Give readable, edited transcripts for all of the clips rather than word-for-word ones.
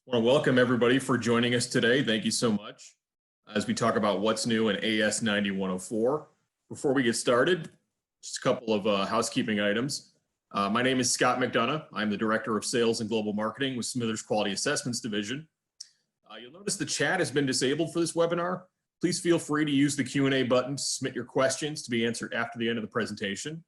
I want to welcome everybody for joining us today. Thank you so much as we talk about what's new in AS9104. Before we get started, just a couple of housekeeping items. My name is Scott McDonough. I'm the Director of Sales and Global Marketing with Smithers Quality Assessments Division. You'll notice the chat has been disabled for this webinar. Please feel free to use the Q&A button to submit your questions to be answered after the end of the presentation.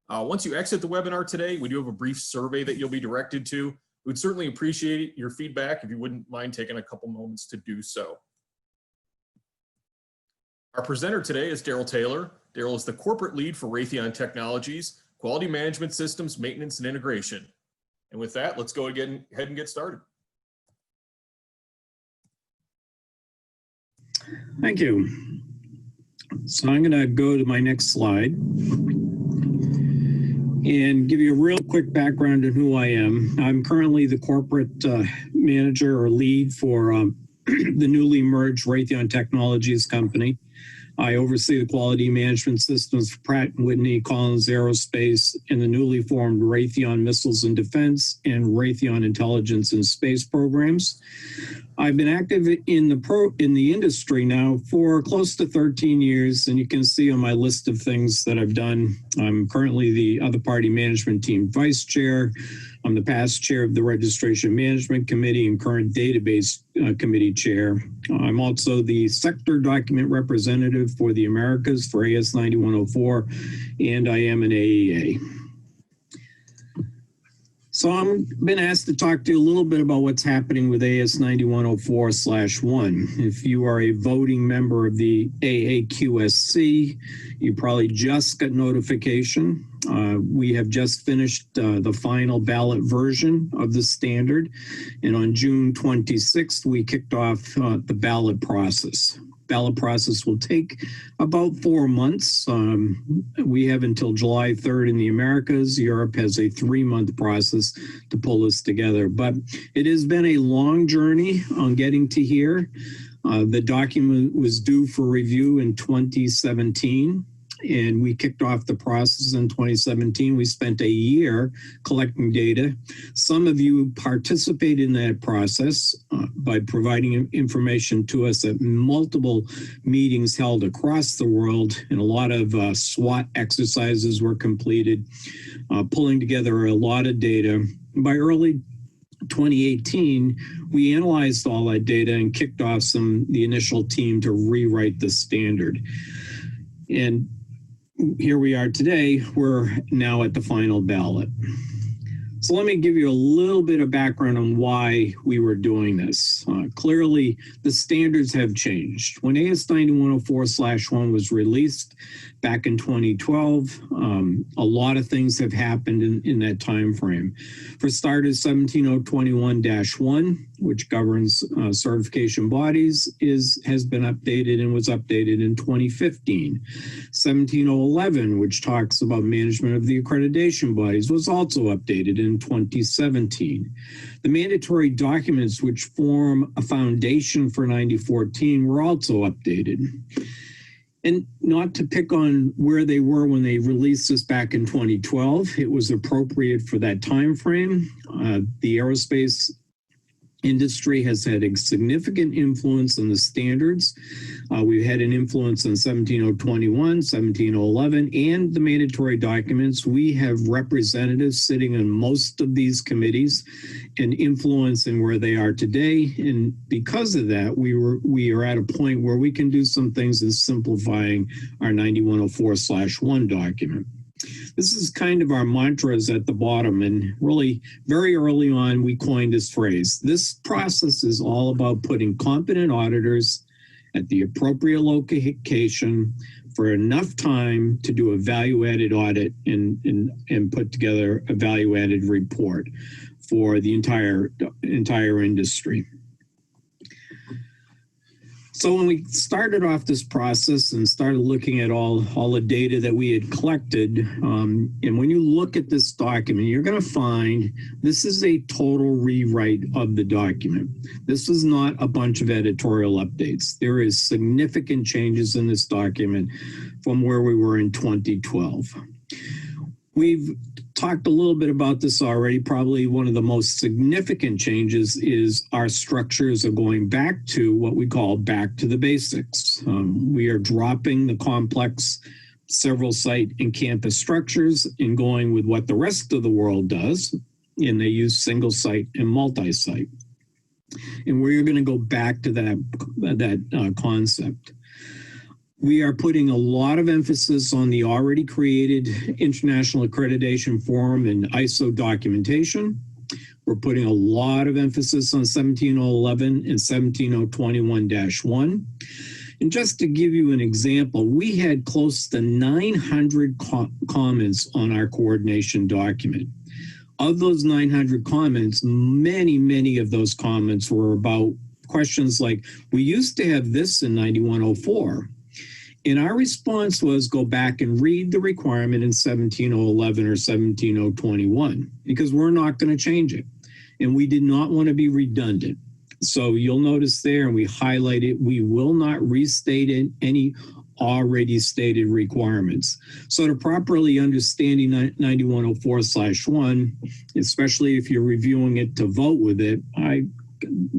Once you exit the webinar today, we do have a brief survey that you'll be directed to. We'd certainly appreciate your feedback if you wouldn't mind taking a couple moments to do so. Our presenter today is Darrell Taylor. Darrell is the corporate lead for Raytheon Technologies, Quality Management Systems, Maintenance and Integration. And with that, let's go ahead and get started. Thank you. So I'm going to go to my next slide and give you a real quick background on who I am. I'm currently the corporate manager or lead for the newly merged Raytheon Technologies company. I oversee the quality management systems for Pratt & Whitney, Collins Aerospace, and the newly formed Raytheon Missiles and Defense and Raytheon Intelligence and Space programs. I've been active in the industry now for close to 13 years, and you can see on my list of things that I've done. I'm currently the Other Party Management Team Vice Chair. I'm the past chair of the Registration Management Committee and current Database Committee Chair. I'm also the Sector Document Representative for the Americas for AS9104, and I am an AEA. So I've been asked to talk to you a little bit about what's happening with AS9104/1. If you are a voting member of the AAQSC, you probably just got notification. We have just finished the final ballot version of the standard, and on June 26th, we kicked off the ballot process. Ballot process will take about 4 months. We have until July 3rd in the Americas. Europe has a 3-month process to pull this together. But it has been a long journey on getting to here. The document was due for review in 2017. And we kicked off the process in 2017. We spent a year collecting data. Some of you participated in that process by providing information to us at multiple meetings held across the world, and a lot of SWOT exercises were completed, pulling together a lot of data. By early 2018, we analyzed all that data and kicked off the initial team to rewrite the standard. And here we are today. We're now at the final ballot. So let me give you a little bit of background on why we were doing this. Clearly, the standards have changed. When AS9104/1 was released back in 2012, a lot of things have happened in that time frame. For starters, 17021-1, which governs certification bodies, has been updated and was updated in 2015. 17011, which talks about management of the accreditation bodies, was also updated in 2017. The mandatory documents which form a foundation for 9014 were also updated. And not to pick on where they were when they released this back in 2012, it was appropriate for that time frame. The aerospace industry has had a significant influence on the standards. We've had an influence on 17021, 17011, and the mandatory documents. We have representatives sitting on most of these committees and influencing where they are today. And because of that, we are at a point where we can do some things in simplifying our 9104/1 document. This is kind of our mantras at the bottom, and really very early on we coined this phrase. This process is all about putting competent auditors at the appropriate location for enough time to do a value-added audit and put together a value-added report for the entire industry. So when we started off this process and started looking at all the data that we had collected, and when you look at this document, you're going to find this is a total rewrite of the document. This is not a bunch of editorial updates. There is significant changes in this document from where we were in 2012. We've talked a little bit about this already. Probably one of the most significant changes is our structures are going back to what we call back to the basics. We are dropping the complex several site and campus structures and going with what the rest of the world does, and they use single site and multi-site. And we're going to go back to that concept. We are putting a lot of emphasis on the already created International Accreditation Forum and ISO documentation. We're putting a lot of emphasis on 17011 and 17021-1. And just to give you an example, we had close to 900 comments on our coordination document. Of those 900 comments, many of those comments were about questions like, we used to have this in 9104. And our response was go back and read the requirement in 17011 or 17021 because we're not going to change it. And we did not want to be redundant. So you'll notice there, and we highlight it, we will not restate any already stated requirements. So to properly understanding 9104/1, especially if you're reviewing it to vote with it, I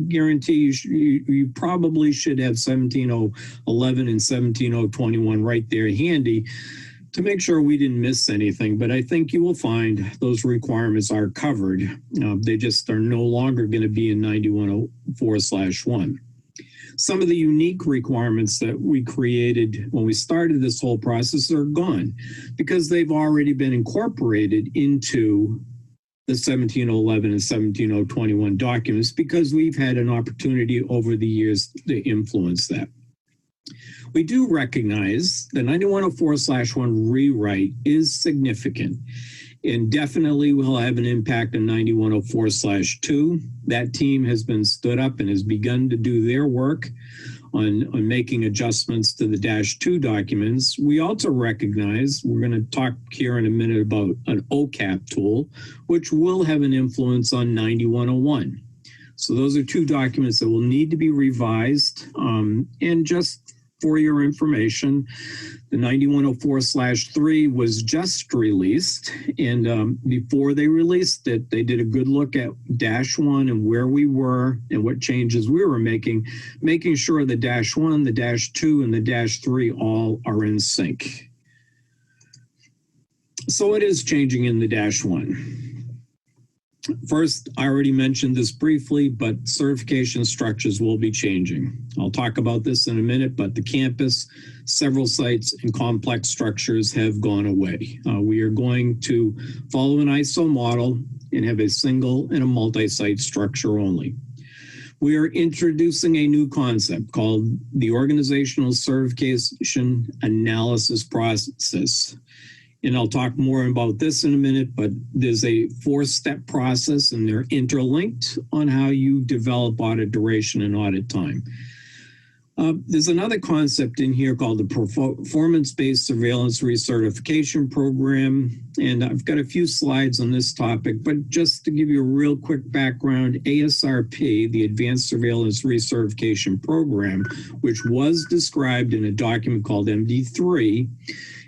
guarantee you probably should have 17011 and 17021 right there handy to make sure we didn't miss anything. But I think you will find those requirements are covered. They just are no longer going to be in 9104/1. Some of the unique requirements that we created when we started this whole process are gone because they've already been incorporated into the 17011 and 17021 documents because we've had an opportunity over the years to influence that. We do recognize the 9104/1 rewrite is significant and definitely will have an impact on 9104/2. That team has been stood up and has begun to do their work on making adjustments to the -2 documents. We also recognize, we're going to talk here in a minute about an OCAP tool, which will have an influence on 9101. So those are two documents that will need to be revised. And just for your information, the 9104/3 was just released. And before they released it, they did a good look at -1 and where we were and what changes we were making sure the -1, the -2, and the -3 all are in sync. So it is changing in the -1. First, I already mentioned this briefly, but certification structures will be changing. I'll talk about this in a minute, but the campus, several sites, and complex structures have gone away. We are going to follow an ISO model and have a single and a multi-site structure only. We are introducing a new concept called the Organizational Certification Analysis Process. And I'll talk more about this in a minute, but there's a 4-step process and they're interlinked on how you develop audit duration and audit time. There's another concept in here called the Performance-Based Surveillance Recertification Program. And I've got a few slides on this topic, but just to give you a real quick background, ASRP, the Advanced Surveillance Recertification Program, which was described in a document called MD3,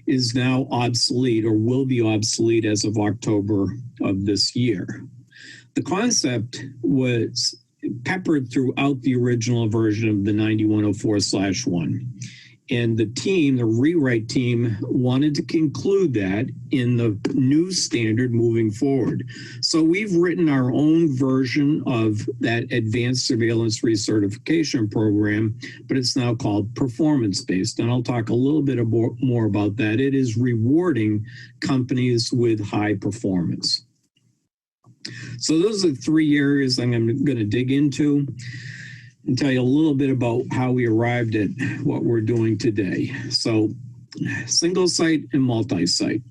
is now obsolete or will be obsolete as of October of this year. The concept was peppered throughout the original version of the 9104/1. And the team, the rewrite team, wanted to conclude that in the new standard moving forward. So we've written our own version of that advanced surveillance recertification program, but it's now called performance-based. And I'll talk a little bit more about that. It is rewarding companies with high performance. So those are 3 areas I'm going to dig into and tell you a little bit about how we arrived at what we're doing today. So single site and multi-site.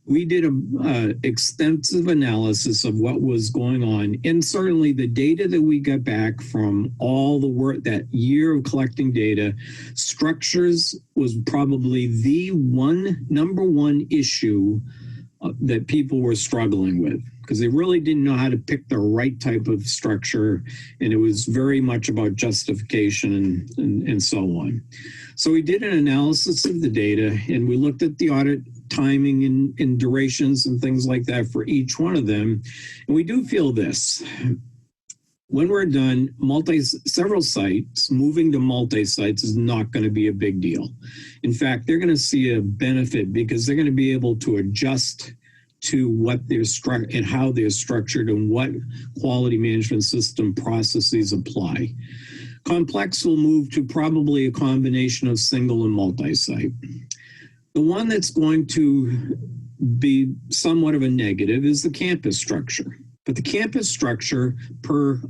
We did an extensive analysis of what was going on, and certainly the data that we got back from all the work, that year of collecting data, structures was probably the number one issue that people were struggling with, because they really didn't know how to pick the right type of structure, and it was very much about justification and so on. So we did an analysis of the data, and we looked at the audit timing and durations and things like that for each one of them. And we do feel this. When we're done, several sites, moving to multi-sites is not going to be a big deal. In fact, they're going to see a benefit because they're going to be able to adjust to what they're and how they're structured and what quality management system processes apply. Complex will move to probably a combination of single and multi-site. The one that's going to be somewhat of a negative is the campus structure. But the campus structure, per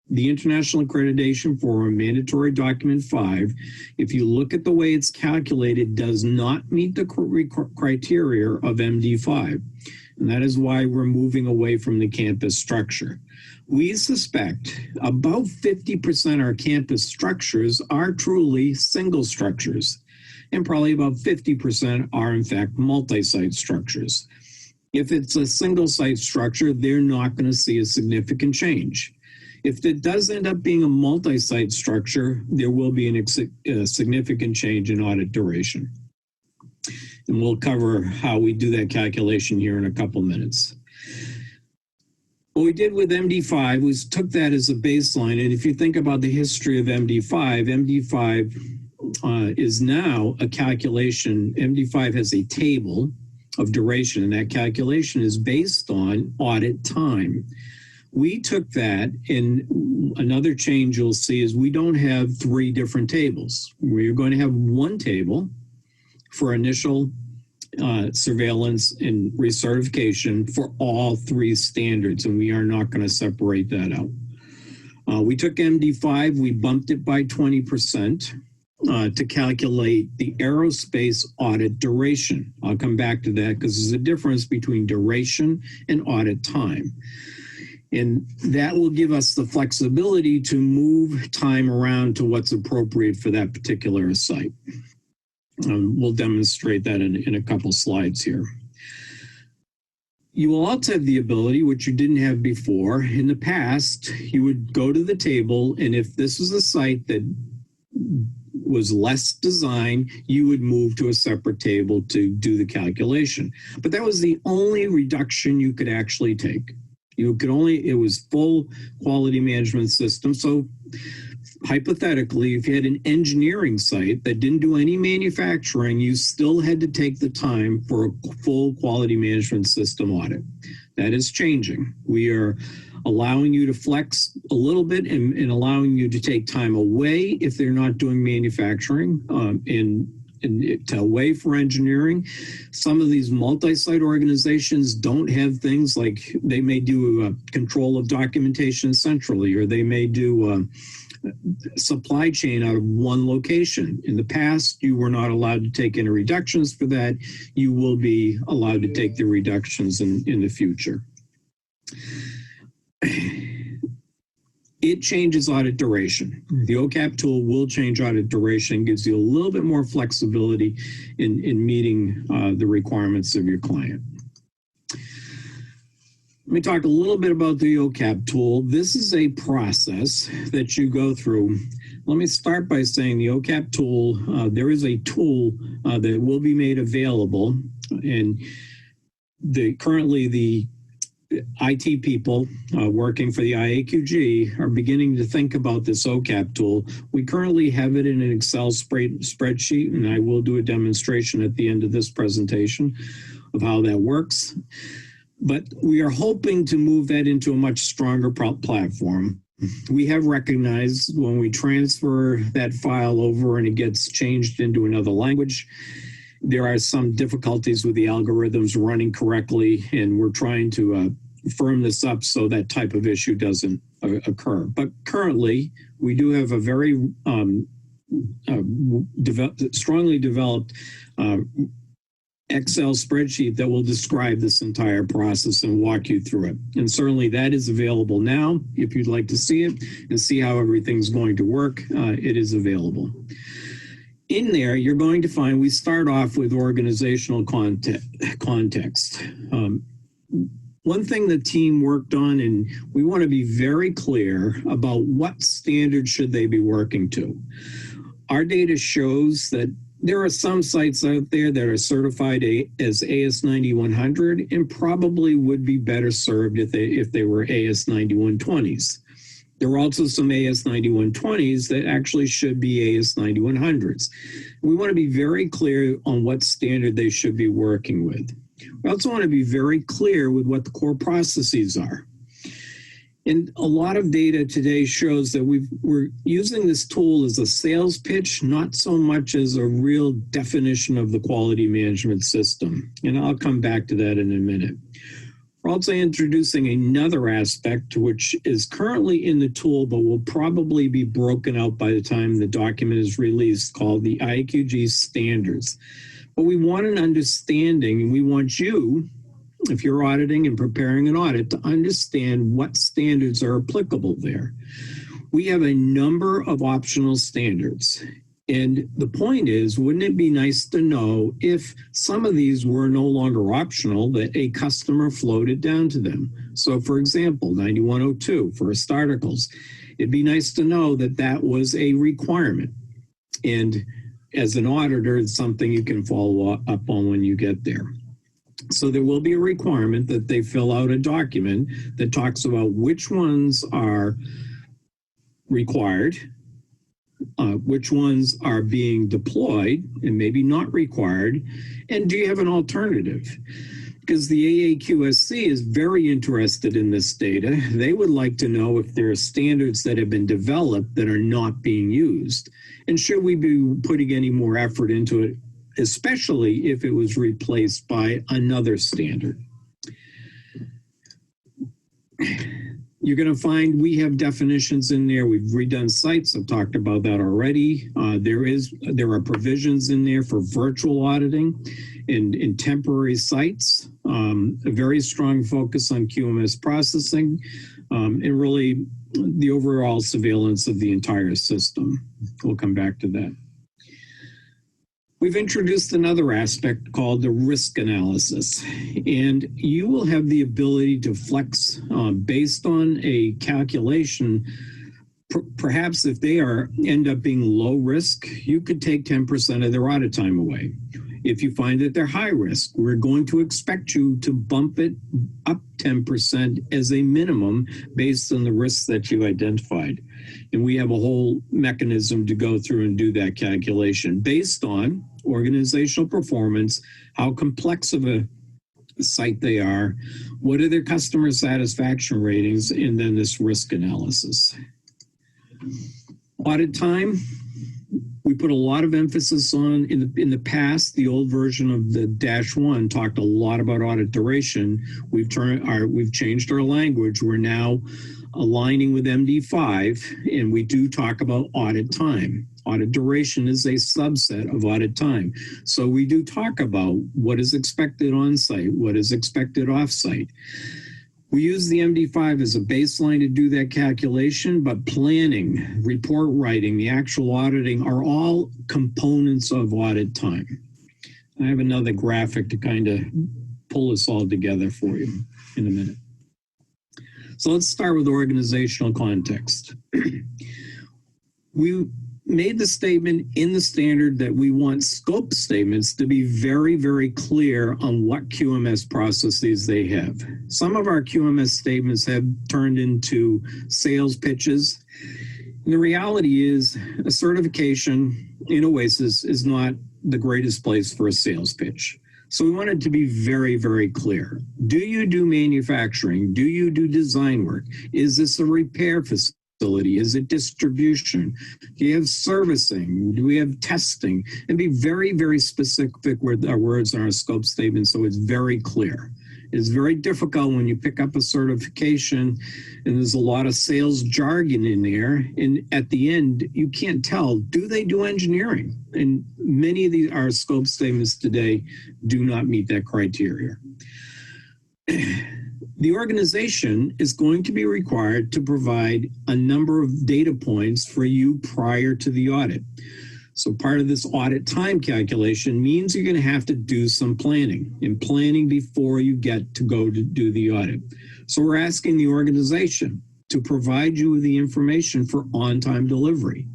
the International Accreditation Forum Mandatory Document 5, if you look at the way it's calculated, does not meet the criteria of MD5. And that is why we're moving away from the campus structure. We suspect about 50% of our campus structures are truly single structures, and probably about 50% are in fact multi-site structures. If it's a single site structure, they're not going to see a significant change. If it does end up being a multi-site structure, there will be a significant change in audit duration. And we'll cover how we do that calculation here in a couple minutes. What we did with MD5 was took that as a baseline. And if you think about the history of MD5, MD5 is now a calculation. MD5 has a table of duration, and that calculation is based on audit time. We took that, and another change you'll see is we don't have 3 different tables. We're going to have one table for initial surveillance and recertification for all 3 standards, and we are not going to separate that out. We took MD5, we bumped it by 20%. To calculate the aerospace audit duration. I'll come back to that because there's a difference between duration and audit time. And that will give us the flexibility to move time around to what's appropriate for that particular site. We'll demonstrate that in a couple slides here. You will also have the ability, which you didn't have before. In the past, you would go to the table, and if this was a site that was less design, you would move to a separate table to do the calculation. But that was the only reduction you could actually take. It was full quality management system. So hypothetically, if you had an engineering site that didn't do any manufacturing, you still had to take the time for a full quality management system audit. That is changing. We are allowing you to flex a little bit and allowing you to take time away if they're not doing manufacturing and away for engineering. Some of these multi-site organizations don't have things like they may do control of documentation centrally, or they may do supply chain out of one location. In the past, you were not allowed to take any reductions for that. You will be allowed to take the reductions in the future. It changes audit duration. The OCAP tool will change audit duration, gives you a little bit more flexibility in meeting the requirements of your client. Let me talk a little bit about the OCAP tool. This is a process that you go through. Let me start by saying the OCAP tool, there is a tool that will be made available, and currently the IT people working for the AAQG are beginning to think about this OCAP tool. We currently have it in an Excel spreadsheet, and I will do a demonstration at the end of this presentation of how that works. But we are hoping to move that into a much stronger platform. We have recognized when we transfer that file over and it gets changed into another language, there are some difficulties with the algorithms running correctly, and we're trying to firm this up so that type of issue doesn't occur. But currently, we do have a very strongly developed Excel spreadsheet that will describe this entire process and walk you through it. And certainly that is available now. If you'd like to see it and see how everything's going to work, it is available. In there, you're going to find we start off with organizational context. One thing the team worked on, and we want to be very clear about what standard should they be working to. Our data shows that There are some sites out there that are certified as AS9100 and probably would be better served if they were AS9120s. There are also some AS9120s that actually should be AS9100s. We want to be very clear on what standard they should be working with. We also want to be very clear with what the core processes are. And a lot of data today shows that we're using this tool as a sales pitch, not so much as a real definition of the quality management system. And I'll come back to that in a minute. We're also introducing another aspect which is currently in the tool, but will probably be broken out by the time the document is released, called the AAQG standards. But we want an understanding, and we want you, if you're auditing and preparing an audit, to understand what standards are applicable there. We have a number of optional standards. And the point is, wouldn't it be nice to know if some of these were no longer optional, that a customer floated down to them? So for example, 9102, first articles, it'd be nice to know that that was a requirement. And as an auditor, it's something you can follow up on when you get there. So there will be a requirement that they fill out a document that talks about which ones are required, which ones are being deployed and maybe not required, and do you have an alternative? Because the AAQSC is very interested in this data. They would like to know if there are standards that have been developed that are not being used. And should we be putting any more effort into it, especially if it was replaced by another standard? You're going to find we have definitions in there. We've redone sites. I've talked about that already. There are provisions in there for virtual auditing in temporary sites, a very strong focus on QMS processing, and really the overall surveillance of the entire system. We'll come back to that. We've introduced another aspect called the risk analysis, and you will have the ability to flex based on a calculation. Perhaps if they end up being low risk, you could take 10% of their audit time away. If you find that they're high risk, we're going to expect you to bump it up 10% as a minimum based on the risks that you identified. And we have a whole mechanism to go through and do that calculation based on organizational performance, how complex of a site they are, what are their customer satisfaction ratings, and then this risk analysis. Audit time, we put a lot of emphasis on in the past. The old version of the -1 talked a lot about audit duration. We've changed our language. We're now aligning with MD5, and we do talk about audit time. Audit duration is a subset of audit time. So we do talk about what is expected on-site, what is expected off-site. We use the MD5 as a baseline to do that calculation, but planning, report writing, the actual auditing are all components of audit time. I have another graphic to kind of pull this all together for you in a minute. So let's start with organizational context. We made the statement in the standard that we want scope statements to be very, very clear on what QMS processes they have. Some of our QMS statements have turned into sales pitches. And the reality is a certification in OASIS is not the greatest place for a sales pitch. So we want it to be very, very clear. Do you do manufacturing? Do you do design work? Is this a repair facility? Is it distribution? Do you have servicing? Do we have testing? And be very, very specific with our words in our scope statement so it's very clear. It's very difficult when you pick up a certification and there's a lot of sales jargon in there. And at the end, you can't tell, do they do engineering? And many of our scope statements today do not meet that criteria. The organization is going to be required to provide a number of data points for you prior to the audit. So part of this audit time calculation means you're going to have to do some planning and planning before you get to go to do the audit. So we're asking the organization to provide you with the information for on-time delivery.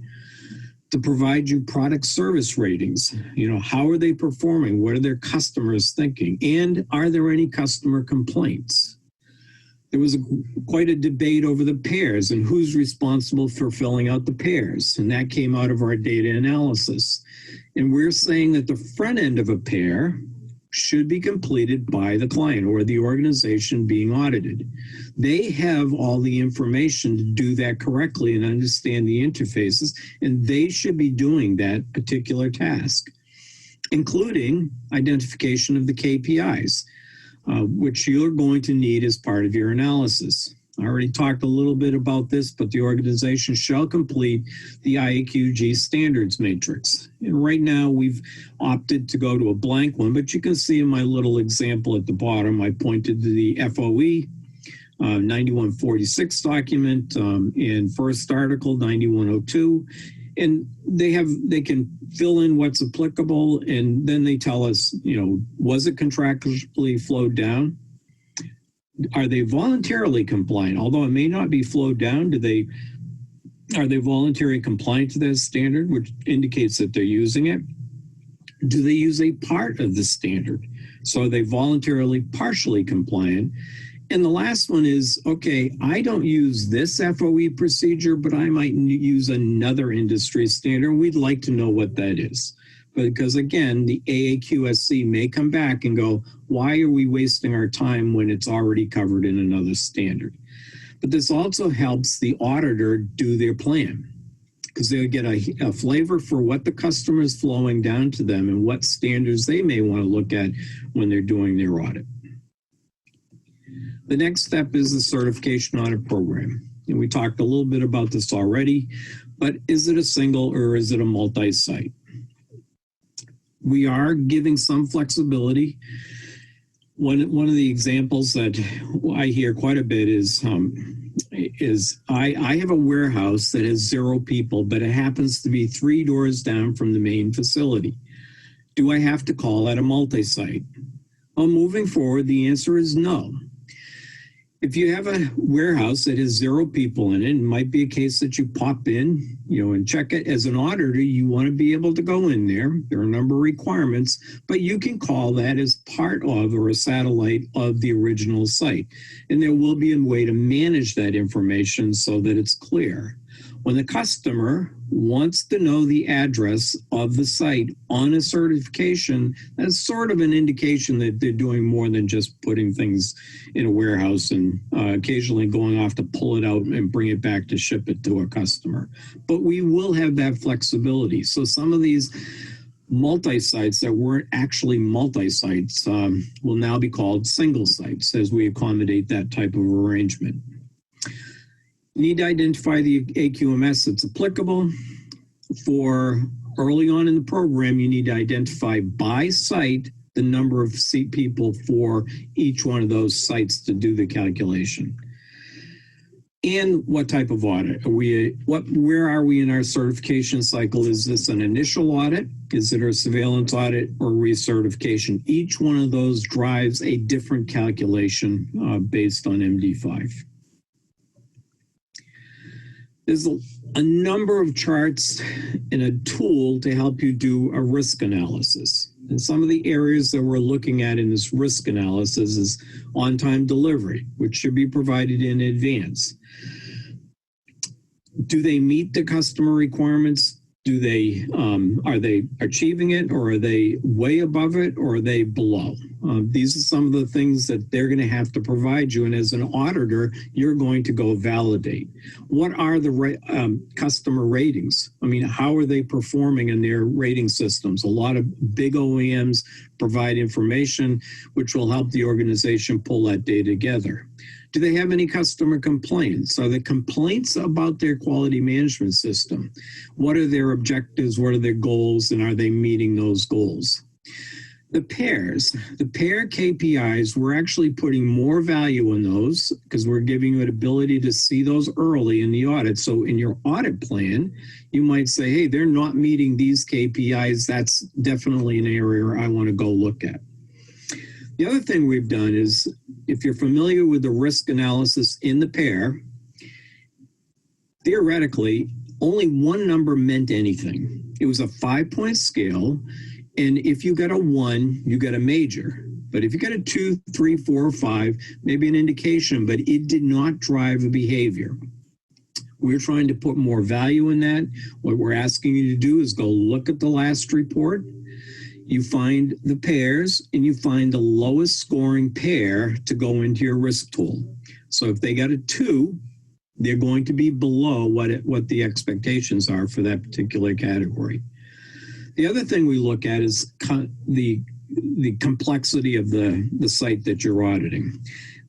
to provide you product service ratings. You know, how are they performing? What are their customers thinking? And are there any customer complaints? There was quite a debate over the pairs and who's responsible for filling out the pairs. And that came out of our data analysis. And we're saying that the front end of a pair should be completed by the client or the organization being audited. They have all the information to do that correctly and understand the interfaces, and they should be doing that particular task, including identification of the KPIs, which you're going to need as part of your analysis. I already talked a little bit about this, but the organization shall complete the AAQG standards matrix. And right now we've opted to go to a blank one, but you can see in my little example at the bottom, I pointed to the FOE 9146 document and first article 9102. And they can fill in what's applicable, and then they tell us, you know, was it contractually flowed down? Are they voluntarily compliant? Although it may not be flowed down, are they voluntarily compliant to that standard, which indicates that they're using it? Do they use a part of the standard? So are they voluntarily partially compliant? And the last one is, okay, I don't use this FOE procedure, but I might use another industry standard. We'd like to know what that is. Because again, the AAQSC may come back and go, why are we wasting our time when it's already covered in another standard? But this also helps the auditor do their plan, because they'll get a flavor for what the customer is flowing down to them and what standards they may want to look at when they're doing their audit. The next step is the certification audit program. And we talked a little bit about this already, but is it a single or is it a multi-site? We are giving some flexibility. One of the examples that I hear quite a bit is I have a warehouse that has 0 people, but it happens to be 3 doors down from the main facility. Do I have to call that a multi-site? Well, moving forward, the answer is no. If you have a warehouse that has 0 people in it, it might be a case that you pop in, you know, and check it. As an auditor, you want to be able to go in there. There are a number of requirements, but you can call that as part of or a satellite of the original site. And there will be a way to manage that information so that it's clear. When the customer wants to know the address of the site on a certification, that's sort of an indication that they're doing more than just putting things in a warehouse and occasionally going off to pull it out and bring it back to ship it to a customer. But we will have that flexibility. So some of these multi-sites that weren't actually multi-sites will now be called single sites as we accommodate that type of arrangement. You need to identify the AQMS that's applicable. For early on in the program, you need to identify by site the number of seat people for each one of those sites to do the calculation. And what type of audit? Where are we in our certification cycle? Is this an initial audit? Is it a surveillance audit or recertification? Each one of those drives a different calculation based on MD5. There's a number of charts and a tool to help you do a risk analysis. And some of the areas that we're looking at in this risk analysis is on-time delivery, which should be provided in advance. Do they meet the customer requirements? Are they achieving it, or are they way above it, or are they below? These are some of the things that they're going to have to provide you. And as an auditor, you're going to go validate. What are the customer ratings? I mean, how are they performing in their rating systems? A lot of big OEMs provide information which will help the organization pull that data together. Do they have any customer complaints? Are there complaints about their quality management system? What are their objectives? What are their goals? And are they meeting those goals? The pair KPIs, we're actually putting more value in those because we're giving you an ability to see those early in the audit. So in your audit plan, you might say, hey, they're not meeting these KPIs. That's definitely an area I want to go look at. The other thing we've done is, if you're familiar with the risk analysis in the pair, theoretically, only one number meant anything. It was a 5-point scale. And if you got a 1, you got a major. But if you got a 2, 3, 4, or 5, maybe an indication, but it did not drive the behavior. We're trying to put more value in that. What we're asking you to do is go look at the last report. You find the pairs and you find the lowest scoring pair to go into your risk tool. So if they got a 2, they're going to be below what the expectations are for that particular category. The other thing we look at is the complexity of the site that you're auditing.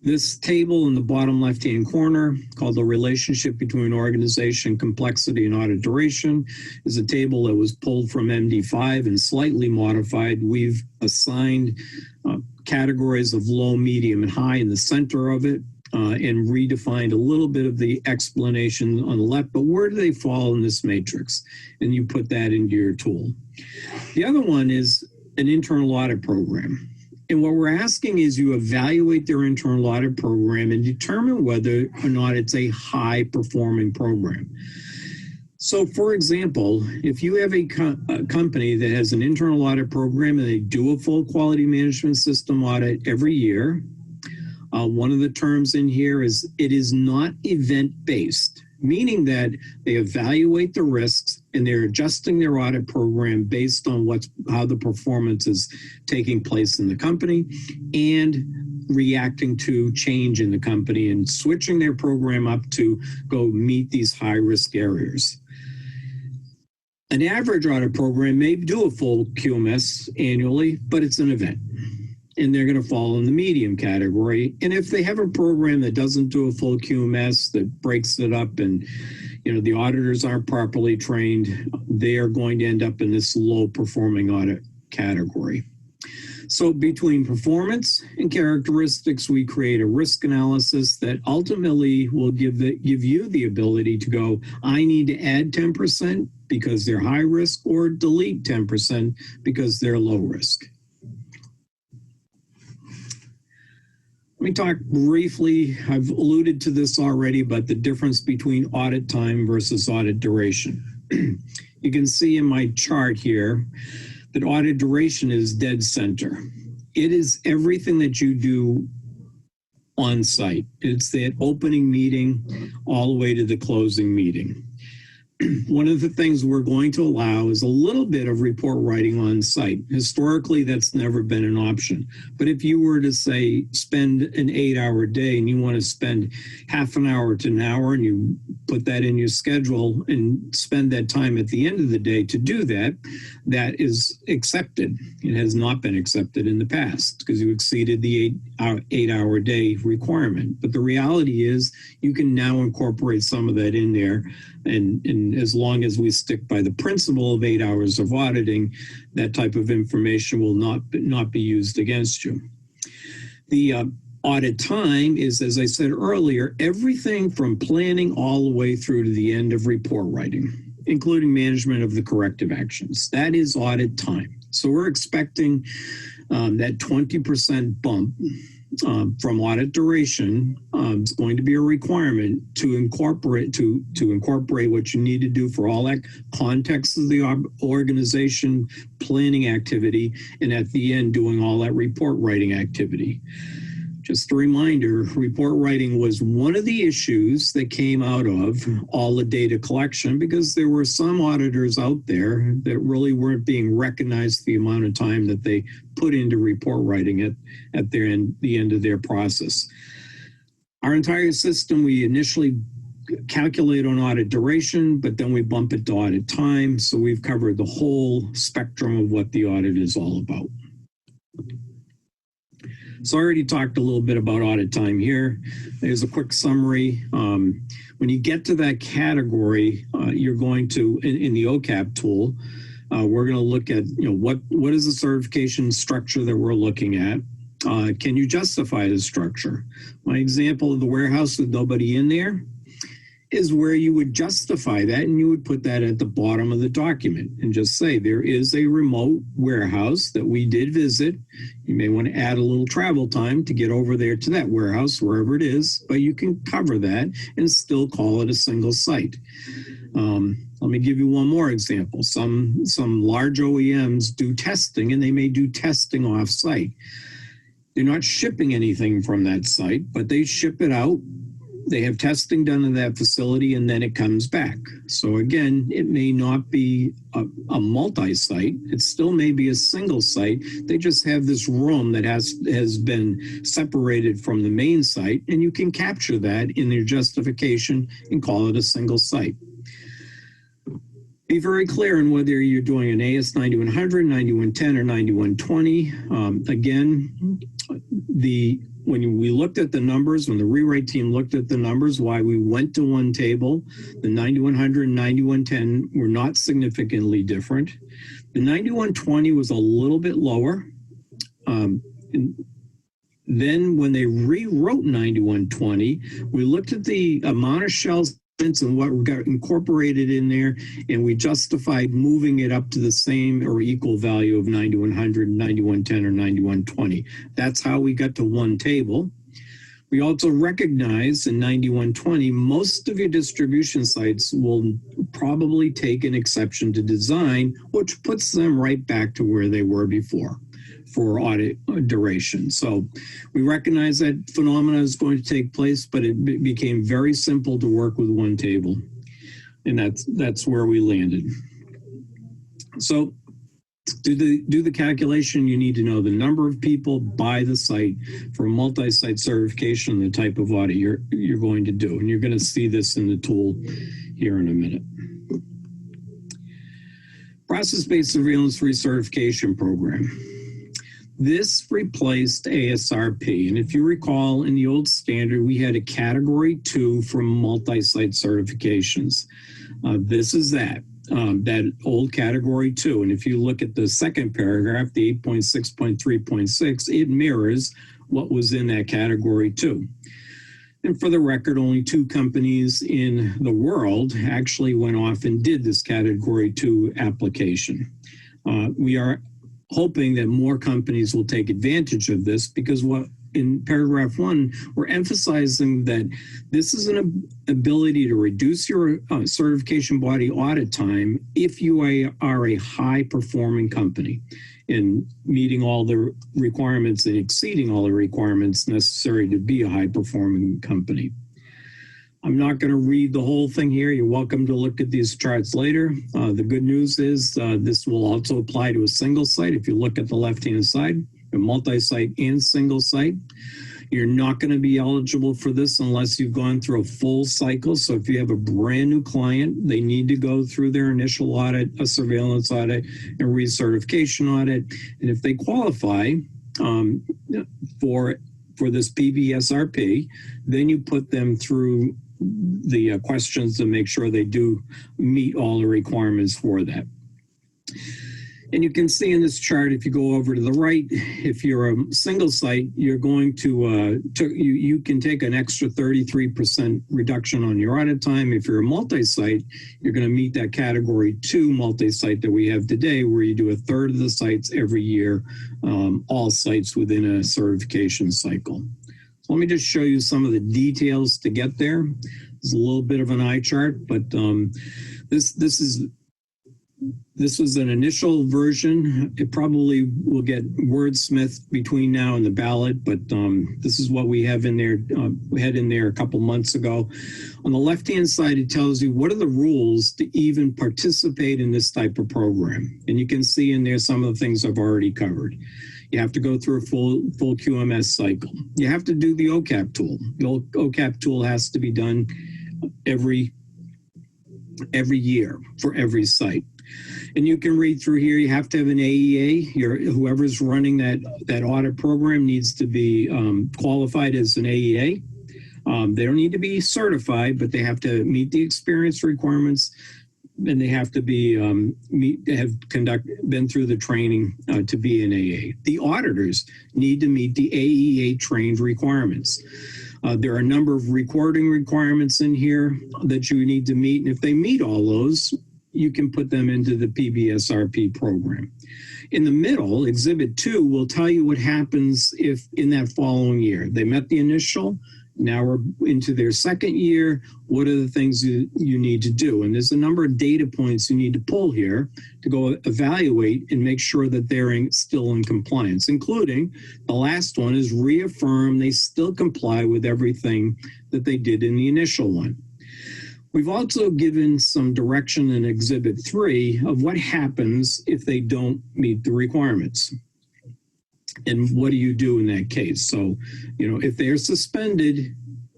This table in the bottom left-hand corner, called the relationship between organization, complexity, and audit duration, is a table that was pulled from MD5 and slightly modified. We've assigned categories of low, medium, and high in the center of it, and redefined a little bit of the explanation on the left, but where do they fall in this matrix? And you put that into your tool. The other one is an internal audit program. And what we're asking is you evaluate their internal audit program and determine whether or not it's a high performing program. So for example, if you have a company that has an internal audit program and they do a full quality management system audit every year, one of the terms in here is it is not event-based, meaning that they evaluate the risks and they're adjusting their audit program based on how the performance is taking place in the company and reacting to change in the company and switching their program up to go meet these high-risk areas. An average audit program may do a full QMS annually, but it's an event. And they're going to fall in the medium category. And if they have a program that doesn't do a full QMS, that breaks it up and the auditors aren't properly trained, they are going to end up in this low performing audit category. So between performance and characteristics, we create a risk analysis that ultimately will give you the ability to go, I need to add 10% because they're high risk, or delete 10% because they're low risk. Let me talk briefly, I've alluded to this already, but the difference between audit time versus audit duration. You can see in my chart here that audit duration is dead center. It is everything that you do on site. It's that opening meeting all the way to the closing meeting. One of the things we're going to allow is a little bit of report writing on site. Historically, that's never been an option. But if you were to say spend an 8-hour day and you want to spend half an hour to an hour and you put that in your schedule and spend that time at the end of the day to do that, that is accepted. It has not been accepted in the past because you exceeded the 8-hour day requirement. But the reality is you can now incorporate some of that in there. And as long as we stick by the principle of 8 hours of auditing, that type of information will not be used against you. The audit time is, as I said earlier, everything from planning all the way through to the end of report writing, including management of the corrective actions. That is audit time. So we're expecting that 20% bump from audit duration is going to be a requirement to incorporate what you need to do for all that context of the organization, planning activity, and at the end doing all that report writing activity. Just a reminder, report writing was one of the issues that came out of all the data collection because there were some auditors out there that really weren't being recognized the amount of time that they put into report writing at the end of their process. Our entire system, we initially calculate on audit duration, but then we bump it to audit time. So we've covered the whole spectrum of what the audit is all about. So I already talked a little bit about audit time here. There's a quick summary. When you get to that category, you're going to, in the OCAP tool, we're going to look at, what is the certification structure that we're looking at? Can you justify the structure? My example of the warehouse with nobody in there is where you would justify that, and you would put that at the bottom of the document and just say there is a remote warehouse that we did visit. You may want to add a little travel time to get over there to that warehouse, wherever it is, but you can cover that and still call it a single site. Let me give you one more example. Some large OEMs do testing, and they may do testing off-site. They're not shipping anything from that site, but they ship it out. They have testing done in that facility, and then it comes back. So again, it may not be a multi-site. It still may be a single site. They just have this room that has been separated from the main site, and you can capture that in your justification and call it a single site. Be very clear on whether you're doing an AS9100, 9110, or 9120. Again, when we looked at the numbers, when the rewrite team looked at the numbers, why we went to one table, the 9100 and 9110 were not significantly different. The 9120 was a little bit lower. Then when they rewrote 9120, we looked at the amount of shells and what got incorporated in there, and we justified moving it up to the same or equal value of 9100, 9110, or 9120. That's how we got to one table. We also recognize in 9120, most of your distribution sites will probably take an exception to design, which puts them right back to where they were before for audit duration. So we recognize that phenomena is going to take place, but it became very simple to work with one table. And that's where we landed. So to do the calculation, you need to know the number of people by the site for a multi-site certification, the type of audit you're going to do. And you're going to see this in the tool here in a minute. Process-based surveillance recertification program. This replaced ASRP, and if you recall, in the old standard, we had a category 2 for multi-site certifications. This is that old category 2, and if you look at the second paragraph, the 8.6.3.6, it mirrors what was in that category 2. And for the record, only 2 companies in the world actually went off and did this category 2 application. We are hoping that more companies will take advantage of this, because what in paragraph 1, we're emphasizing that this is an ability to reduce your certification body audit time if you are a high performing company in meeting all the requirements and exceeding all the requirements necessary to be a high performing company. I'm not going to read the whole thing here. You're welcome to look at these charts later. The good news is this will also apply to a single site. If you look at the left-hand side, a multi-site and single site, you're not going to be eligible for this unless you've gone through a full cycle. So if you have a brand new client, they need to go through their initial audit, a surveillance audit, and recertification audit. And if they qualify for this PBSRP, then you put them through the questions to make sure they do meet all the requirements for that. And you can see in this chart, if you go over to the right, if you're a single site, you're going to, you can take an extra 33% reduction on your audit time. If you're a multi-site, you're going to meet that category 2 multi-site that we have today, where you do a third of the sites every year, all sites within a certification cycle. So let me just show you some of the details to get there. It's a little bit of an eye chart, but this was an initial version. It probably will get wordsmithed between now and the ballot, but this is what we have in there. We had in there a couple months ago. On the left-hand side, it tells you what are the rules to even participate in this type of program. And you can see in there some of the things I've already covered. You have to go through a full QMS cycle. You have to do the OCAP tool. The OCAP tool has to be done every year for every site. And you can read through here, you have to have an AEA. Whoever's running that audit program needs to be qualified as an AEA. They don't need to be certified, but they have to meet the experience requirements, and they have to be been through the training to be an AA. The auditors need to meet the AEA trained requirements. There are a number of recording requirements in here that you need to meet, and if they meet all those, you can put them into the PBSRP program. In the middle, Exhibit 2 will tell you what happens if in that following year. They met the initial, Now we're into their second year. What are the things you need to do? And there's a number of data points you need to pull here to go evaluate and make sure that they're still in compliance, including the last one is reaffirm they still comply with everything that they did in the initial one. We've also given some direction in Exhibit 3 of what happens if they don't meet the requirements. And what do you do in that case? So, if they're suspended,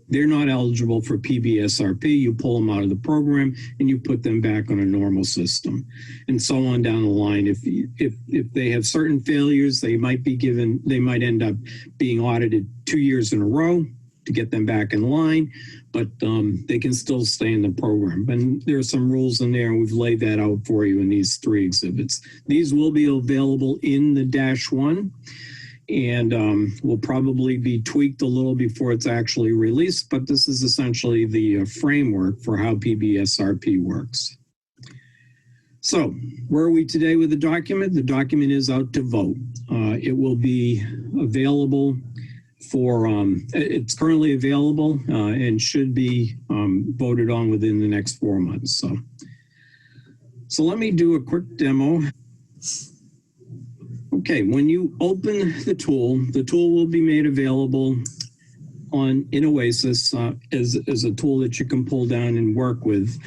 they're not eligible for PBSRP. You pull them out of the program and you put them back on a normal system, and so on down the line. If they have certain failures, they might end up being audited 2 years in a row to get them back in line, but they can still stay in the program. And there are some rules in there, and we've laid that out for you in these 3 exhibits. These will be available in the -1. And will probably be tweaked a little before it's actually released, but this is essentially the framework for how PBSRP works. So where are we today with the document? The document is out to vote. It will be available for, it's currently available and should be voted on within the next 4 months. So let me do a quick demo. Okay, when you open the tool will be made available in Oasis as a tool that you can pull down and work with.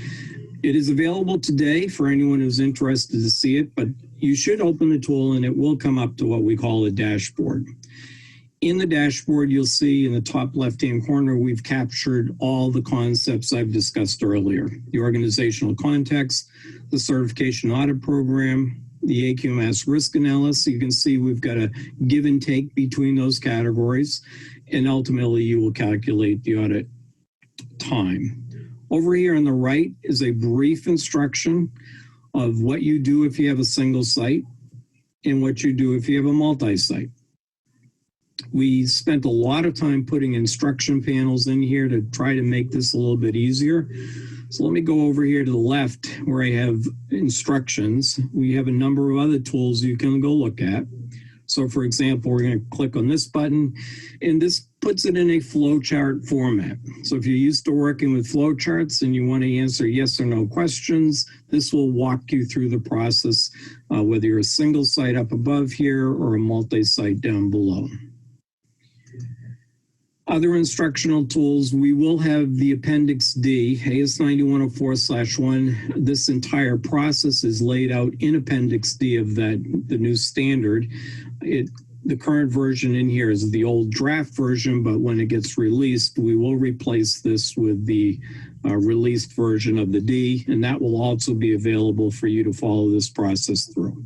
It is available today for anyone who's interested to see it, but you should open the tool and it will come up to what we call a dashboard. In the dashboard, you'll see in the top left-hand corner, we've captured all the concepts I've discussed earlier. The organizational context, the certification audit program, the AQMS risk analysis. You can see we've got a give and take between those categories, and ultimately you will calculate the audit time. Over here on the right is a brief instruction of what you do if you have a single site and what you do if you have a multi-site. We spent a lot of time putting instruction panels in here to try to make this a little bit easier. So let me go over here to the left where I have instructions. We have a number of other tools you can go look at. So for example, we're going to click on this button, and this puts it in a flowchart format. So if you're used to working with flowcharts and you want to answer yes or no questions, this will walk you through the process, whether you're a single site up above here or a multi-site down below. Other instructional tools, we will have the Appendix D, AS9104/1. This entire process is laid out in Appendix D of the new standard. The current version in here is the old draft version, but when it gets released, we will replace this with the released version of the D, and that will also be available for you to follow this process through.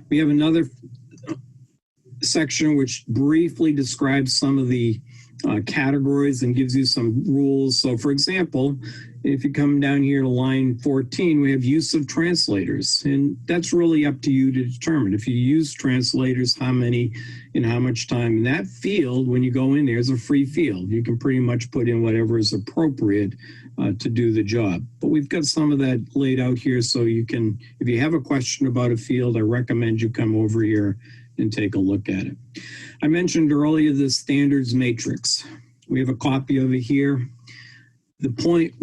We have another section which briefly describes some of the categories and gives you some rules. So for example, if you come down here to line 14, we have use of translators, and that's really up to you to determine. If you use translators, how many and how much time. And that field, when you go in there, is a free field. You can pretty much put in whatever is appropriate to do the job. But we've got some of that laid out here, so you can, if you have a question about a field, I recommend you come over here and take a look at it. I mentioned earlier the standards matrix. We have a copy of it here. The point,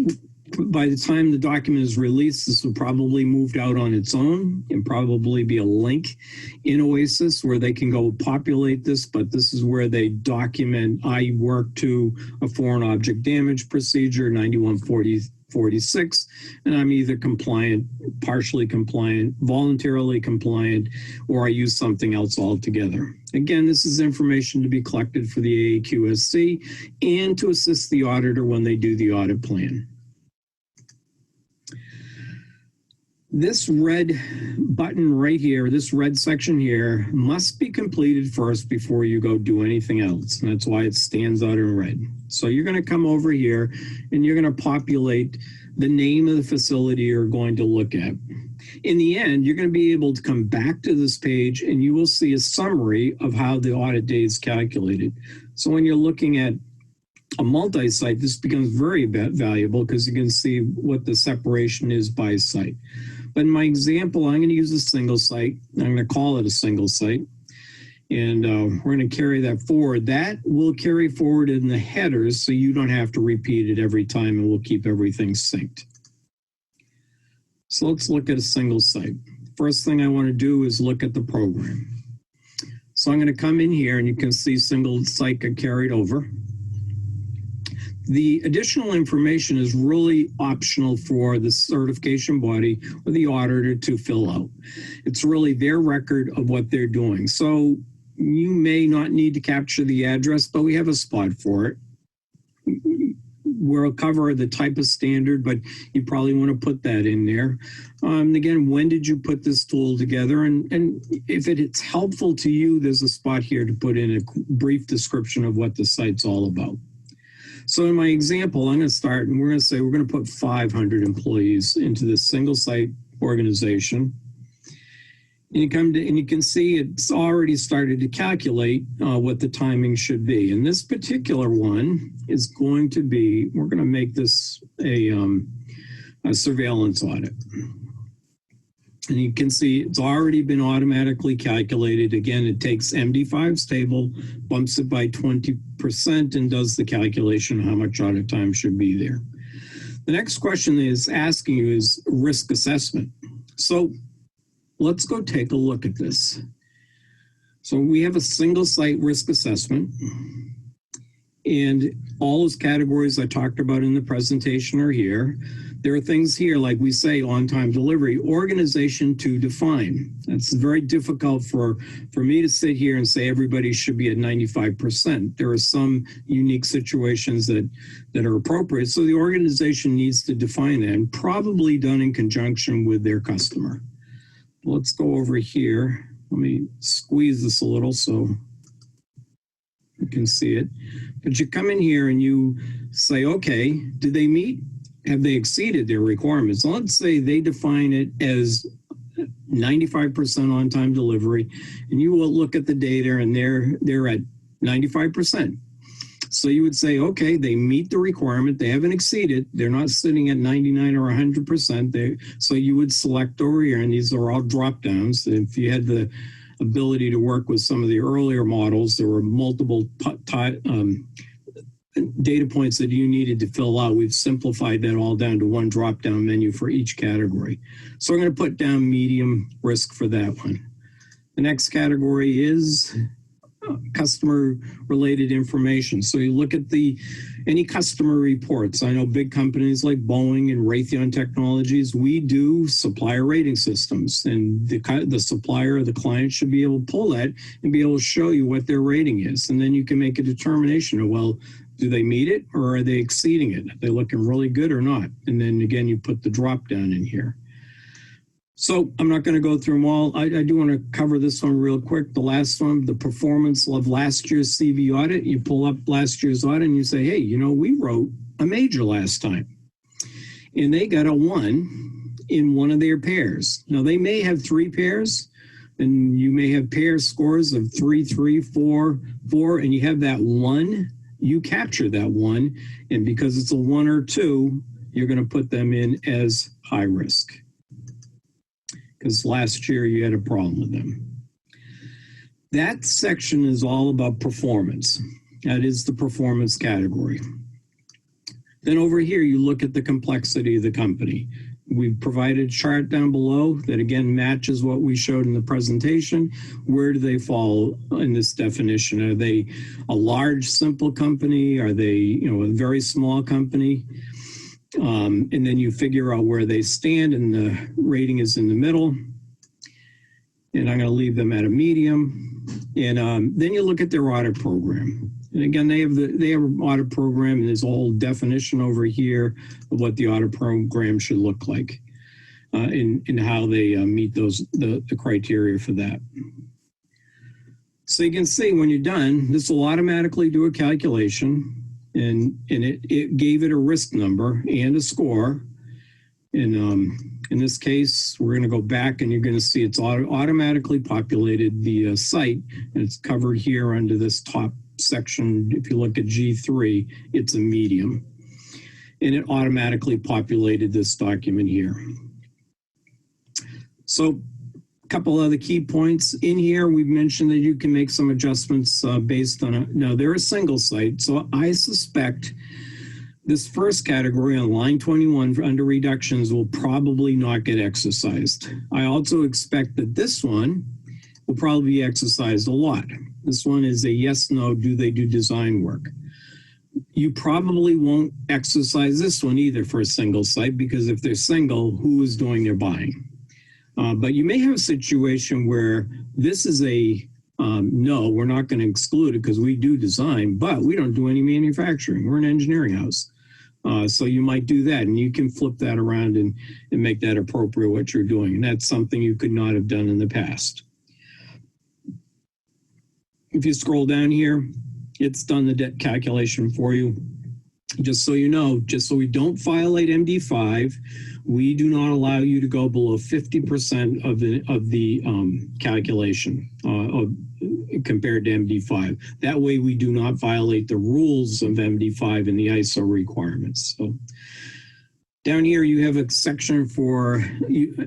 by the time the document is released, this will probably moved out on its own and probably be a link in Oasis where they can go populate this, but this is where they document, I work to a foreign object damage procedure, 9146, and I'm either compliant, partially compliant, voluntarily compliant, or I use something else altogether. Again, this is information to be collected for the AAQSC and to assist the auditor when they do the audit plan. This red button right here, this red section here, must be completed first before you go do anything else. And that's why it stands out in red. So you're going to come over here and you're going to populate the name of the facility you're going to look at. In the end, you're going to be able to come back to this page and you will see a summary of how the audit day is calculated. So when you're looking at a multi-site, this becomes very valuable because you can see what the separation is by site. But in my example, I'm going to use a single site. I'm going to call it a single site. And we're going to carry that forward. That will carry forward in the headers so you don't have to repeat it every time, and we'll keep everything synced. So let's look at a single site. First thing I want to do is look at the program. So I'm going to come in here and you can see single site get carried over. The additional information is really optional for the certification body or the auditor to fill out. It's really their record of what they're doing. So you may not need to capture the address, but we have a spot for it. We'll cover the type of standard, but you probably want to put that in there. Again, when did you put this tool together? And if it's helpful to you, there's a spot here to put in a brief description of what the site's all about. So in my example, I'm going to start and we're going to say we're going to put 500 employees into this single site organization. And you come to, and you can see it's already started to calculate what the timing should be. And this particular one is going to be, we're going to make this a surveillance audit. And you can see it's already been automatically calculated. Again, it takes MD5's table, bumps it by 20%, and does the calculation of how much audit time should be there. The next question is asking you is risk assessment. So let's go take a look at this. So we have a single site risk assessment, and all those categories I talked about in the presentation are here. There are things here, like we say, on-time delivery, organization to define. That's very difficult for me to sit here and say everybody should be at 95%. There are some unique situations that are appropriate. So the organization needs to define that, and probably done in conjunction with their customer. Let's go over here. Let me squeeze this a little so you can see it. But you come in here and you say, okay, did they meet? Have they exceeded their requirements? Let's say they define it as 95% on-time delivery, and you will look at the data and they're at 95%. So you would say, okay, they meet the requirement, they haven't exceeded, they're not sitting at 99 or 100%. So you would select over here, and these are all drop downs. If you had the ability to work with some of the earlier models, there were multiple data points that you needed to fill out. We've simplified that all down to one drop-down menu for each category. So I'm going to put down medium risk for that one. The next category is customer-related information. So you look at any customer reports. I know big companies like Boeing and Raytheon Technologies, we do supplier rating systems, and the supplier or the client should be able to pull that and be able to show you what their rating is. And then you can make a determination of, well, do they meet it or are they exceeding it? Are they looking really good or not? And then again, you put the drop down in here. So I'm not going to go through them all. I do want to cover this one real quick. The last one, the performance of last year's CV audit. You pull up last year's audit and you say, hey, you know, we wrote a major last time. And they got a 1 in one of their pairs. Now, they may have 3 pairs, and you may have pair scores of 3, 3, 4, 4, and you have that 1. You capture that 1, and because it's a 1 or 2, you're going to put them in as high risk. Because last year you had a problem with them. That section is all about performance. That is the performance category. Then over here, you look at the complexity of the company. We've provided a chart down below that again matches what we showed in the presentation. Where do they fall in this definition? Are they a large, simple company? Are they, you know, a very small company? And then you figure out where they stand, and the rating is in the middle. And I'm going to leave them at a medium. And then you look at their audit program. And again, they have an audit program, and there's a whole definition over here of what the audit program should look like, and how they meet the criteria for that. So you can see when you're done, this will automatically do a calculation. And it gave it a risk number and a score. And in this case, we're going to go back, and you're going to see it's automatically populated the site, and it's covered here under this top section. If you look at G3, it's a medium. And it automatically populated this document here. So couple other key points in here. We've mentioned that you can make some adjustments based on now they're a single site. So I suspect this first category on line 21 under reductions will probably not get exercised. I also expect that this one will probably be exercised a lot. This one is a yes, no, do they do design work? You probably won't exercise this one either for a single site, because if they're single, who is doing their buying? But you may have a situation where this is a no, we're not going to exclude it because we do design, but we don't do any manufacturing. We're an engineering house. So you might do that, and you can flip that around and make that appropriate what you're doing. And that's something you could not have done in the past. If you scroll down here, it's done the debt calculation for you. Just so you know, just so we don't violate MD5, we do not allow you to go below 50% of the calculation compared to MD5. That way we do not violate the rules of MD5 and the ISO requirements. So down here you have a section for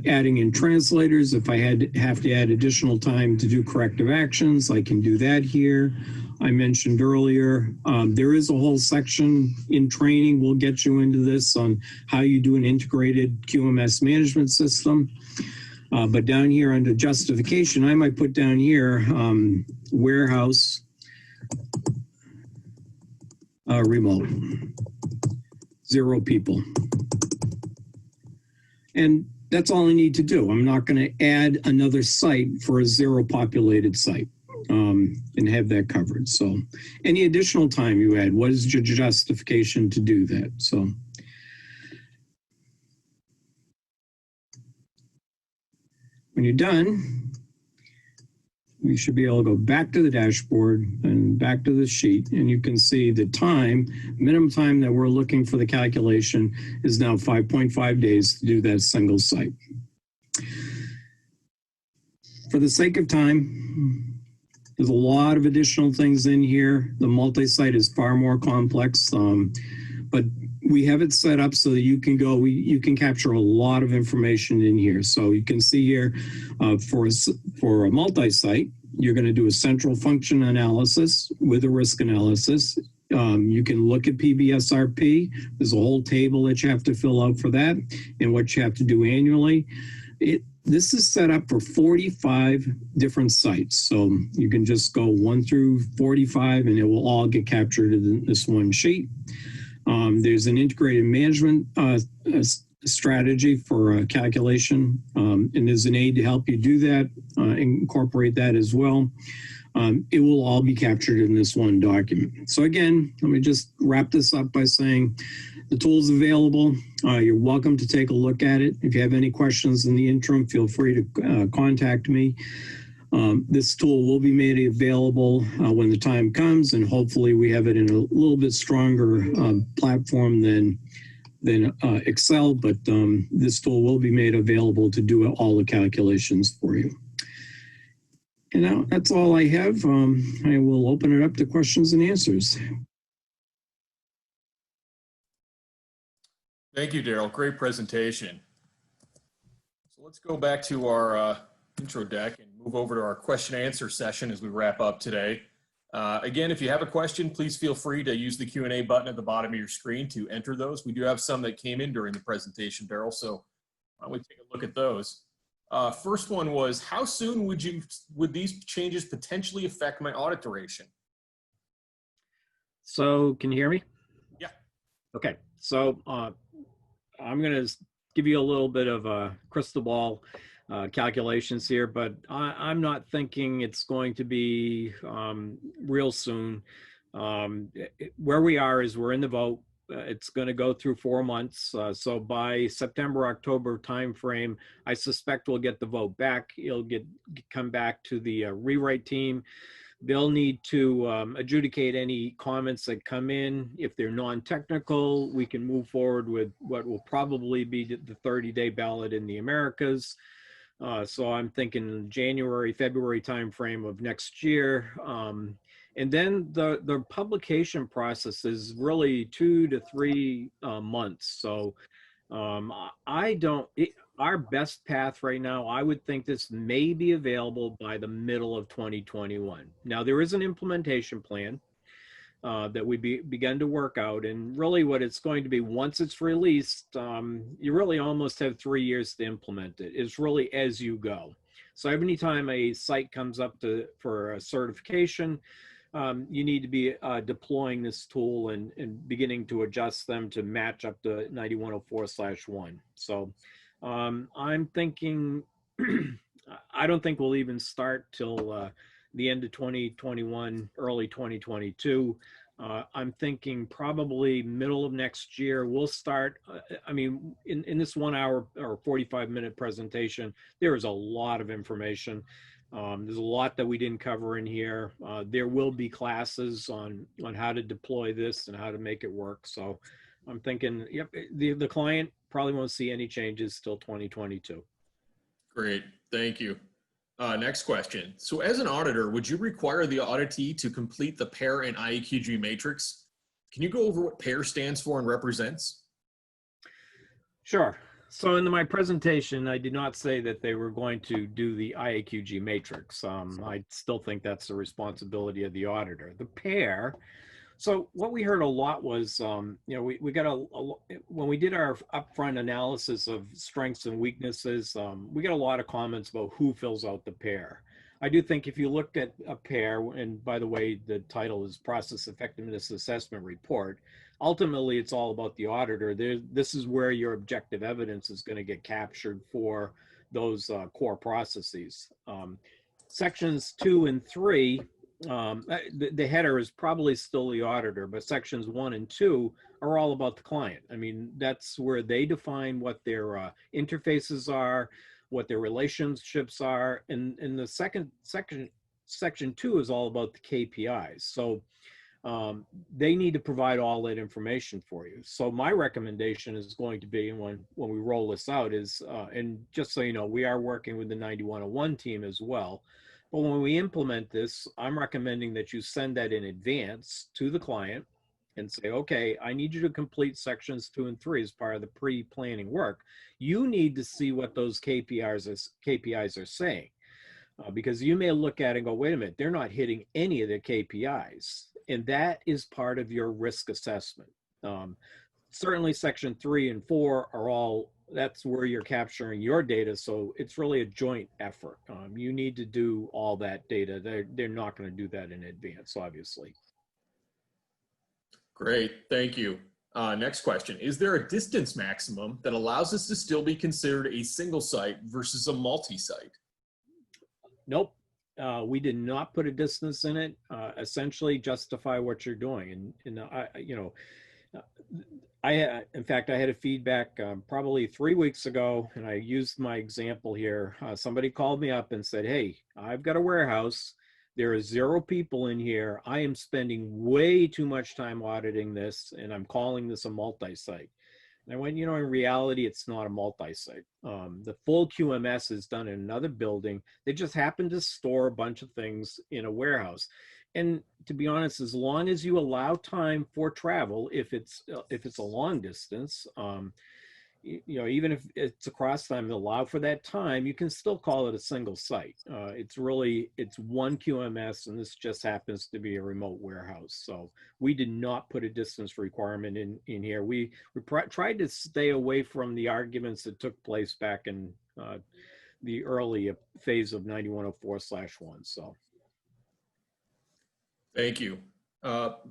adding in translators. If I have to add additional time to do corrective actions, I can do that here. I mentioned earlier, there is a whole section in training. We'll get you into this on how you do an integrated QMS management system. But down here under justification, I might put down here warehouse remote, 0 people. And that's all I need to do. I'm not going to add another site for a 0 populated site. And have that covered. So any additional time you add, what is your justification to do that? So when you're done, you should be able to go back to the dashboard and back to the sheet, and you can see the time, minimum time that we're looking for the calculation is now 5.5 days to do that single site. For the sake of time, there's a lot of additional things in here. The multi-site is far more complex, but we have it set up so that you can go, you can capture a lot of information in here. So you can see here for a multi-site, you're going to do a central function analysis with a risk analysis. You can look at PBSRP. There's a whole table that you have to fill out for that and what you have to do annually. This is set up for 45 different sites. So you can just go 1 through 45 and it will all get captured in this one sheet. There's an integrated management strategy for calculation, and there's an aid to help you do that, incorporate that as well. It will all be captured in this one document. So again, let me just wrap this up by saying the tool's available. You're welcome to take a look at it. If you have any questions in the interim, feel free to contact me. This tool will be made available when the time comes, and hopefully we have it in a little bit stronger platform than Excel, but this tool will be made available to do all the calculations for you. And now that's all I have. I will open it up to questions and answers. Thank you, Darrell. Great presentation. So let's go back to our intro deck and move over to our question and answer session as we wrap up today. Again, if you have a question, please feel free to use the Q&A button at the bottom of your screen to enter those. We do have some that came in during the presentation, Darrell, so why don't we take a look at those. First one was, how soon would these changes potentially affect my audit duration? So can you hear me? Yeah. Okay. So I'm going to give you a little bit of a crystal ball calculations here, but I'm not thinking it's going to be real soon. Where we are is we're in the vote. It's going to go through 4 months. So by September, October timeframe, I suspect we'll get the vote back. It'll come back to the rewrite team. They'll need to adjudicate any comments that come in. If they're non-technical, we can move forward with what will probably be the 30-day ballot in the Americas. So I'm thinking January, February timeframe of next year. And then the publication process is really 2 to 3 months. So our best path right now, I would think this may be available by the middle of 2021. Now, there is an implementation plan that we begun to work out. And really what it's going to be, once it's released, you really almost have 3 years to implement it. It's really as you go. So every time a site comes up for a certification, you need to be deploying this tool and beginning to adjust them to match up to 9104/1. So I'm thinking, I don't think we'll even start till the end of 2021, early 2022. I'm thinking probably middle of next year, we'll start. I mean, in this 1 hour or 45-minute presentation, there is a lot of information. There's a lot that we didn't cover in here. There will be classes on how to deploy this and how to make it work. So I'm thinking, yep, the client probably won't see any changes till 2022. Great, thank you. Next question. So as an auditor, would you require the auditee to complete the PAIR and AAQG matrix? Can you go over what PAIR stands for and represents? Sure. So in my presentation, I did not say that they were going to do the AAQG matrix. I still think that's the responsibility of the auditor. The PAIR, so what we heard a lot was, we got when we did our upfront analysis of strengths and weaknesses, we got a lot of comments about who fills out the PAIR. I do think if you look at a PAIR, and by the way, the title is Process Effectiveness Assessment Report, ultimately it's all about the auditor. This is where your objective evidence is going to get captured for those core processes. Sections 2 and 3, the header is probably still the auditor, but sections 1 and 2 are all about the client. I mean, that's where they define what their interfaces are, what their relationships are, and the section 2 is all about the KPIs. So they need to provide all that information for you. So my recommendation is going to be, when we roll this out, is, and just so you know, we are working with the 9101 team as well. But when we implement this, I'm recommending that you send that in advance to the client and say, okay, I need you to complete sections 2 and 3 as part of the pre-planning work. You need to see what those KPIs are saying, because you may look at it and go, wait a minute, they're not hitting any of the KPIs. And that is part of your risk assessment. Certainly section 3 and 4 are all, that's where you're capturing your data. So it's really a joint effort. You need to do all that data. They're not going to do that in advance, obviously. Great, thank you. Next question. Is there a distance maximum that allows us to still be considered a single site versus a multi-site? Nope. We did not put a distance in it. Essentially justify what you're doing. And in fact, I had a feedback probably 3 weeks ago, and I used my example here. Somebody called me up and said, hey, I've got a warehouse. There are 0 people in here. I am spending way too much time auditing this, and I'm calling this a multi-site. And I went, in reality, it's not a multi-site. The full QMS is done in another building. They just happen to store a bunch of things in a warehouse. And to be honest, as long as you allow time for travel, if it's a long distance, even if it's across time, allow for that time, you can still call it a single site. It's one QMS, and this just happens to be a remote warehouse. So we did not put a distance requirement in here. We tried to stay away from the arguments that took place back in the early phase of 9104/1. So. Thank you.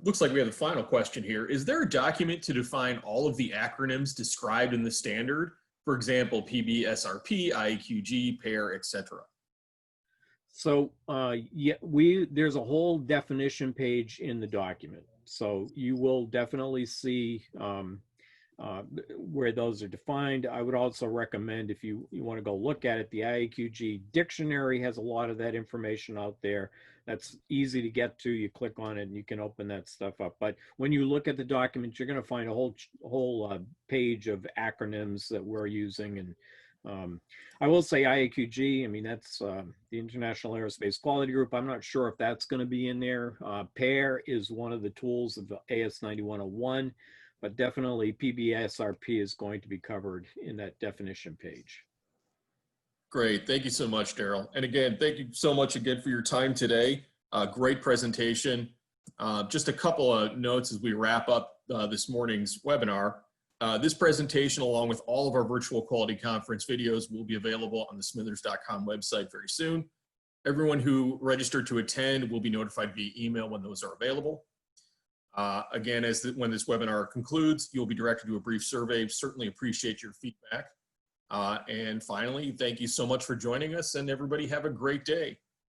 Looks like we have the final question here. Is there a document to define all of the acronyms described in the standard? For example, PB, SRP, AAQG, PAIR, etc. So there's a whole definition page in the document. So you will definitely see where those are defined. I would also recommend, if you want to go look at it, the AAQG dictionary has a lot of that information out there. That's easy to get to. You click on it and you can open that stuff up. But when you look at the document, you're going to find a whole page of acronyms that we're using. And I will say AAQG, I mean, that's the International Aerospace Quality Group. I'm not sure if that's going to be in there. PAIR is one of the tools of the AS9101. But definitely PBSRP is going to be covered in that definition page. Great. Thank you so much, Darrell. And again, thank you so much again for your time today. Great presentation. Just a couple of notes as we wrap up this morning's webinar. This presentation, along with all of our virtual quality conference videos, will be available on the smithers.com website very soon. Everyone who registered to attend will be notified via email when those are available. Again, when this webinar concludes, you'll be directed to a brief survey. Certainly appreciate your feedback. And finally, thank you so much for joining us, and everybody have a great day.